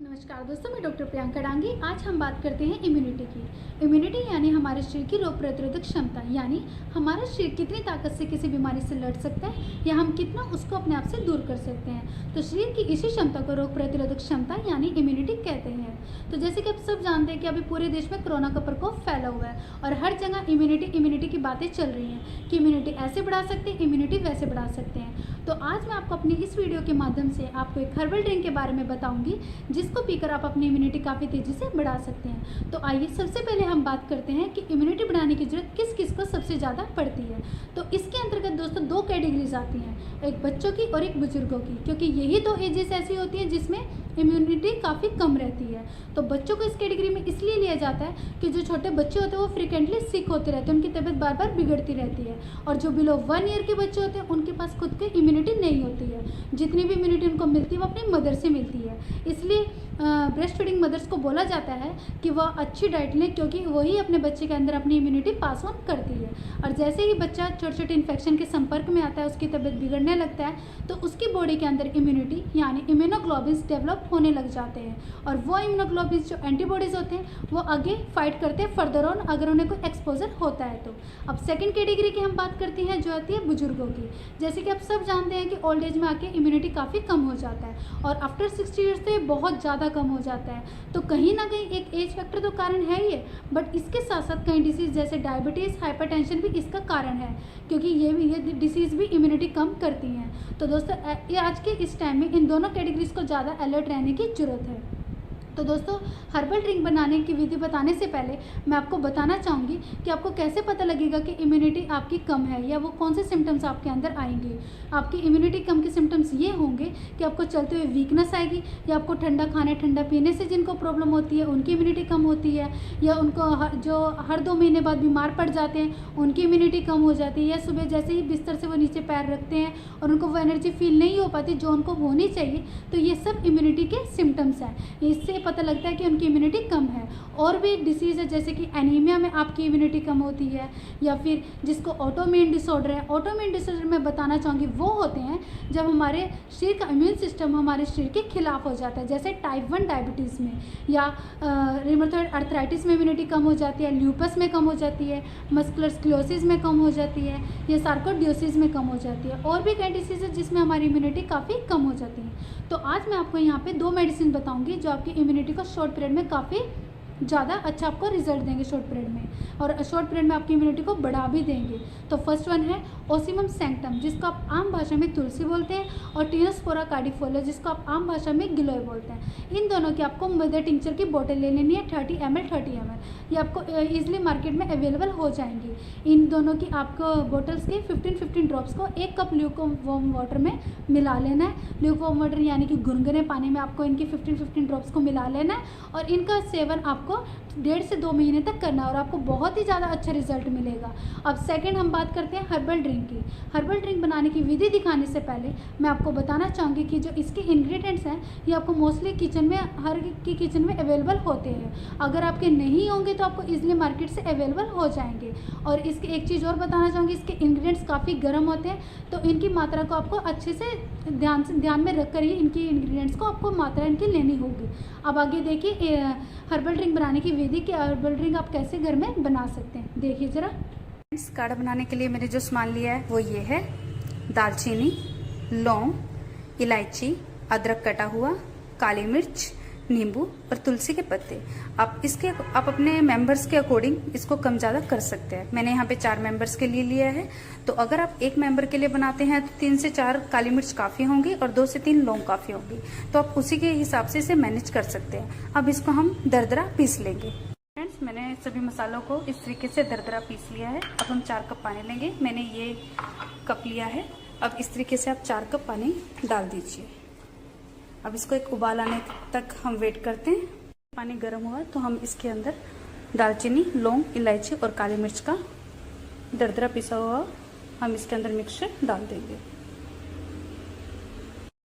नमस्कार दोस्तों, मैं डॉक्टर प्रियंका डांगी। आज हम बात करते हैं इम्यूनिटी की। इम्यूनिटी यानी हमारे शरीर की रोग प्रतिरोधक क्षमता, यानी हमारा शरीर कितनी ताकत से किसी बीमारी से लड़ सकता है या हम कितना उसको अपने आप से दूर कर सकते हैं। तो शरीर की इसी क्षमता को रोग प्रतिरोधक क्षमता यानी इम्यूनिटी कहते हैं। तो जैसे कि आप सब जानते हैं कि अभी पूरे देश में कोरोना का प्रकोप फैला हुआ है और हर जगह इम्यूनिटी की बातें चल रही हैं कि इम्यूनिटी ऐसे बढ़ा सकते हैं, इम्यूनिटी वैसे बढ़ा सकते हैं। तो आज मैं आपको अपनी इस वीडियो के माध्यम से आपको एक हर्बल ड्रिंक के बारे में बताऊंगी जिसको पीकर आप अपनी इम्यूनिटी काफ़ी तेज़ी से बढ़ा सकते हैं। तो आइए सबसे पहले हम बात करते हैं कि इम्यूनिटी बढ़ाने की जरूरत किस किस को सबसे ज़्यादा पड़ती है। तो इसके अंतर्गत दोस्तों दो कैटेगरीज आती हैं, एक बच्चों की और एक बुजुर्गों की, क्योंकि यही दो एजेस ऐसी होती हैं जिसमें इम्यूनिटी काफ़ी कम रहती है। तो बच्चों को इस कैटेगरी में इसलिए लिया जाता है कि जो छोटे बच्चे होते हैं वो फ्रिक्वेंटली सिक होते रहते हैं, उनकी तबीयत बार बार बिगड़ती रहती है। और जो बिलो 1 ईयर के बच्चे होते हैं उनके पास खुद की इम्यूनिटी नहीं होती है, जितनी भी इम्यूनिटी उनको मिलती है वो अपनी मदर से मिलती है। इसलिए ब्रेस्ट फीडिंग मदर्स को बोला जाता है कि वह अच्छी डाइट लें, क्योंकि वही अपने बच्चे के अंदर अपनी इम्यूनिटी पास ऑन करती है। और जैसे ही बच्चा छोटे छोटे इन्फेक्शन के संपर्क में आता है, उसकी तबीयत बिगड़ने लगता है, तो उसकी बॉडी के अंदर इम्यूनिटी यानी इम्यूनोग्लोबिन्स डेवलप होने लग जाते हैं। और वो इम्यूनोग्लोबिन्स जो एंटीबॉडीज़ होते हैं वो आगे फाइट करते हैं फर्दर ऑन, अगर उन्हें कोई एक्सपोजर होता है तो। अब सेकेंड कैटेगरी की हम बात करते हैं जो आती है बुजुर्गों की। जैसे कि आप सब जानते हैं कि ओल्ड एज में आके इम्यूनिटी काफ़ी कम हो जाता है और आफ्टर 60 ईयर्स तो ये बहुत ज़्यादा कम हो जाता है। तो कहीं ना कहीं एक एज फैक्टर तो कारण है ही है, बट इसके साथ साथ कई डिसीज़ जैसे डायबिटीज़, हाइपरटेंशन भी इसका कारण है, क्योंकि ये डिसीज़ भी इम्यूनिटी कम करती हैं। तो दोस्तों ये आज के इस टाइम में इन दोनों कैटेगरीज को ज़्यादा अलर्ट रहने की ज़रूरत है। तो दोस्तों हर्बल ड्रिंक बनाने की विधि बताने से पहले मैं आपको बताना चाहूँगी कि आपको कैसे पता लगेगा कि इम्यूनिटी आपकी कम है या वो कौन से सिम्टम्स आपके अंदर आएंगे। आपकी इम्यूनिटी कम के सिम्टम्स ये होंगे कि आपको चलते हुए वीकनेस आएगी, या आपको ठंडा खाने ठंडा पीने से जिनको प्रॉब्लम होती है उनकी इम्यूनिटी कम होती है, या उनको जो हर 2 महीने बाद बीमार पड़ जाते हैं उनकी इम्यूनिटी कम हो जाती है, या सुबह जैसे ही बिस्तर से वो नीचे पैर रखते हैं और उनको वो एनर्जी फील नहीं हो पाती जो उनको होनी चाहिए। तो ये सब इम्यूनिटी के सिम्टम्स हैं, इससे पता लगता है कि उनकी इम्यूनिटी कम है। और भी डिसीज़ है जैसे कि एनीमिया में आपकी इम्यूनिटी कम होती है, या फिर जिसको ऑटोइम्यून डिसऑर्डर है। ऑटोइम्यून डिसऑर्डर में बताना चाहूँगी वो होते हैं जब हमारे शरीर का इम्यून सिस्टम हमारे शरीर के खिलाफ हो जाता है, जैसे टाइप 1 डायबिटीज़ में, या रिमेटॉइड अर्थराइटिस में इम्यूनिटी कम हो जाती है, ल्यूपस में कम हो जाती है, मस्कुलर स्क्लेरोसिस में कम हो जाती है, या सार्कोइडोसिस में कम हो जाती है। और भी कई डिसीज़ है जिसमें हमारी इम्यूनिटी काफ़ी कम हो जाती है। तो आज मैं आपको यहाँ पे 2 मेडिसिन बताऊँगी जो आपकी इम्यूनिटी को शॉर्ट पीरियड में काफ़ी ज़्यादा अच्छा आपको रिजल्ट देंगे शॉर्ट पीरियड में, और शॉर्ट पीरियड में आपकी इम्यूनिटी को बढ़ा भी देंगे। तो फर्स्ट वन है ओसीमम सैंक्टम, जिसको आप आम भाषा में तुलसी बोलते हैं, और टिनोस्पोरा कार्डिफोलिया, जिसको आप आम भाषा में गिलोय बोलते हैं। इन दोनों की आपको मदर टिंचर की बोतल ले लेनी है, 30 ml। ये आपको ईजिली मार्केट में अवेलेबल हो जाएंगी। इन दोनों की आपको बोटल्स के 15-15 ड्रॉप्स को 1 कप ल्यूकवार्म वाटर में मिला लेना है। ल्यूकवार्म वाटर यानी कि गुनगुने पानी में आपको इनकी 15-15 ड्रॉप्स को मिला लेना है, और इनका सेवन आपको 1.5 से 2 महीने तक करना है, और आपको बहुत ही ज़्यादा अच्छा रिजल्ट मिलेगा। अब सेकंड हम बात करते हैं हर्बल ड्रिंक की। हर्बल ड्रिंक बनाने की विधि दिखाने से पहले मैं आपको बताना चाहूँगी कि जो इसके इंग्रेडिएंट्स हैं ये आपको मोस्टली किचन में, हर की किचन में अवेलेबल होते हैं। अगर आपके नहीं होंगे तो आपको ईजिली मार्केट से अवेलेबल हो जाएंगे। और इसके एक चीज़ और बताना चाहूँगी, इसके इंग्रेडिएंट्स काफ़ी गर्म होते हैं, तो इनकी मात्रा को आपको अच्छे से ध्यान में रख कर ही इनकी इंग्रेडिएंट्स को आपको मात्रा इनकी लेनी होगी। अब आगे देखिए हर्बल ड्रिंक बनाने की विधि कि हर्बल ड्रिंक आप कैसे घर में बना सकते हैं, देखिए ज़रा। इस काढ़ा बनाने के लिए मैंने जो सामान लिया है वो ये है: दालचीनी, लौंग, इलायची, अदरक कटा हुआ, काली मिर्च, नींबू और तुलसी के पत्ते। आप अपने मेंबर्स के अकॉर्डिंग इसको कम ज़्यादा कर सकते हैं। मैंने यहाँ पे 4 मेंबर्स के लिए लिया है, तो अगर आप 1 मेंबर के लिए बनाते हैं तो 3 से 4 काली मिर्च काफ़ी होंगी और 2 से 3 लौंग काफ़ी होंगी, तो आप उसी के हिसाब से इसे मैनेज कर सकते हैं। अब इसको हम दरदरा पीस लेंगे। फ्रेंड्स, मैंने सभी मसालों को इस तरीके से दरदरा पीस लिया है। अब हम 4 कप पानी लेंगे, मैंने ये कप लिया है। अब इस तरीके से आप 4 कप पानी डाल दीजिए। अब इसको एक उबाल आने तक हम वेट करते हैं। पानी गर्म हुआ तो हम इसके अंदर दालचीनी, लौंग, इलायची और काली मिर्च का दरदरा पिसा हुआ हम इसके अंदर मिक्सचर डाल देंगे।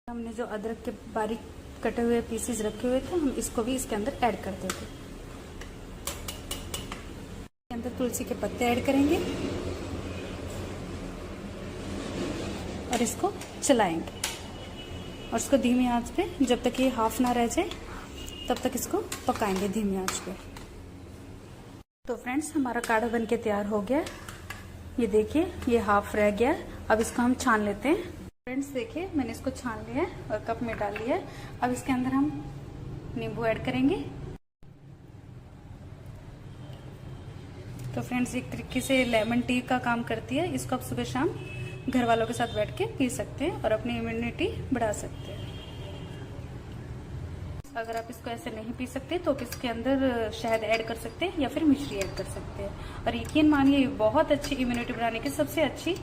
हमने जो अदरक के बारीक कटे हुए पीसेस रखे हुए थे, हम इसको भी इसके अंदर ऐड कर देंगे। इसके अंदर तुलसी के पत्ते ऐड करेंगे और इसको चलाएंगे, और इसको धीमी आंच पे जब तक ये हाफ ना रह जाए तब तक इसको पकाएंगे धीमी आंच पे। तो फ्रेंड्स हमारा काढ़ा बन के तैयार हो गया। ये देखिए ये हाफ रह गया। अब इसको हम छान लेते हैं। फ्रेंड्स देखिए मैंने इसको छान लिया है और कप में डाल लिया है। अब इसके अंदर हम नींबू ऐड करेंगे। तो फ्रेंड्स एक तरीके से लेमन टी का काम करती है। इसको आप सुबह शाम घर वालों के साथ बैठ के पी सकते हैं और अपनी इम्यूनिटी बढ़ा सकते हैं। अगर आप इसको ऐसे नहीं पी सकते तो आप इसके अंदर शहद ऐड कर सकते हैं या फिर मिश्री ऐड कर सकते हैं। और यकीन मानिए बहुत अच्छी इम्यूनिटी बढ़ाने की सबसे अच्छी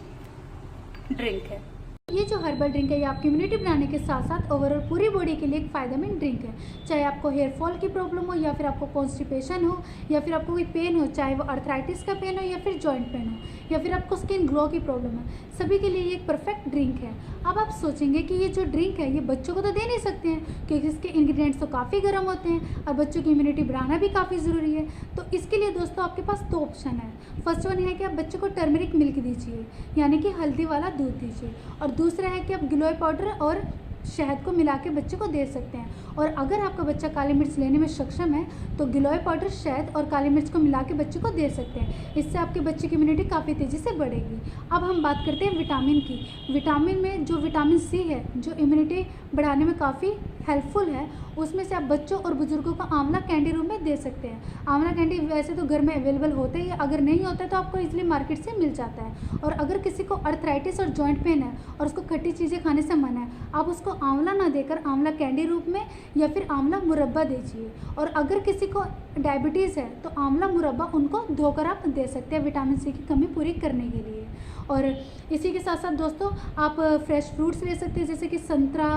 ड्रिंक है। ये जो हर्बल ड्रिंक है ये आपकी इम्यूनिटी बनाने के साथ साथ ओवरऑल पूरी बॉडी के लिए एक फायदेमंद ड्रिंक है। चाहे आपको हेयर फॉल की प्रॉब्लम हो या फिर आपको कॉन्स्टिपेशन हो या फिर आपको कोई पेन हो, चाहे वो अर्थराइटिस का पेन हो या फिर जॉइंट पेन हो या फिर आपको स्किन ग्लो की प्रॉब्लम है, सभी के लिए ये एक परफेक्ट ड्रिंक है। अब आप सोचेंगे कि ये जो ड्रिंक है ये बच्चों को तो दे नहीं सकते हैं क्योंकि इसके इंग्रेडिएंट्स तो काफ़ी गर्म होते हैं और बच्चों की इम्यूनिटी बढ़ाना भी काफ़ी ज़रूरी है। तो इसके लिए दोस्तों आपके पास दो ऑप्शन है। फर्स्ट वन है कि आप बच्चों को टर्मरिक मिल्क दीजिए यानी कि हल्दी वाला दूध दीजिए, और दूसरा है कि आप गिलोय पाउडर और शहद को मिला के बच्चे को दे सकते हैं। और अगर आपका बच्चा काली मिर्च लेने में सक्षम है तो गिलोय पाउडर, शहद और काली मिर्च को मिला के बच्चे को दे सकते हैं। इससे आपके बच्चे की इम्यूनिटी काफ़ी तेज़ी से बढ़ेगी। अब हम बात करते हैं विटामिन की। विटामिन में जो विटामिन सी है जो इम्यूनिटी बढ़ाने में काफ़ी हेल्पफुल है, उसमें से आप बच्चों और बुजुर्गों को आंवला कैंडी रूप में दे सकते हैं। आंवला कैंडी वैसे तो घर में अवेलेबल होता ही है, अगर नहीं होता है तो आपको इजीली मार्केट से मिल जाता है। और अगर किसी को अर्थराइटिस और जॉइंट पेन है और उसको खट्टी चीज़ें खाने से मना है, आप उसको आंवला ना देकर आंवला कैंडी रूप में या फिर आंवला मुरब्बा दीजिए। और अगर किसी को डायबिटीज़ है तो आंवला मुरब्बा उनको धोकर आप दे सकते हैं विटामिन सी की कमी पूरी करने के लिए। और इसी के साथ साथ दोस्तों आप फ्रेश फ्रूट्स ले सकते हैं जैसे कि संतरा,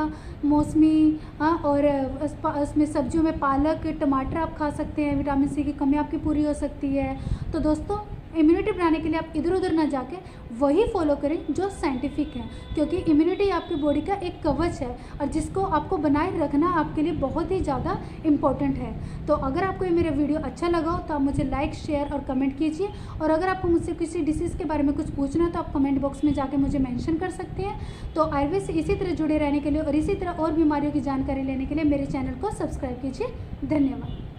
मौसमी, और उसमें सब्जियों में पालक, टमाटर आप खा सकते हैं। विटामिन सी की कमी आपकी पूरी हो सकती है। तो दोस्तों इम्यूनिटी बढ़ाने के लिए आप इधर उधर ना जाके वही फॉलो करें जो साइंटिफिक है, क्योंकि इम्यूनिटी आपकी बॉडी का एक कवच है और जिसको आपको बनाए रखना आपके लिए बहुत ही ज़्यादा इम्पोर्टेंट है। तो अगर आपको ये मेरा वीडियो अच्छा लगा हो तो आप मुझे लाइक, शेयर और कमेंट कीजिए। और अगर आपको मुझसे किसी डिसीज़ के बारे में कुछ पूछना है तो आप कमेंट बॉक्स में जाके मुझे मेंशन कर सकते हैं। तो आयुर्वेद से इसी तरह जुड़े रहने के लिए और इसी तरह और बीमारियों की जानकारी लेने के लिए मेरे चैनल को सब्सक्राइब कीजिए। धन्यवाद।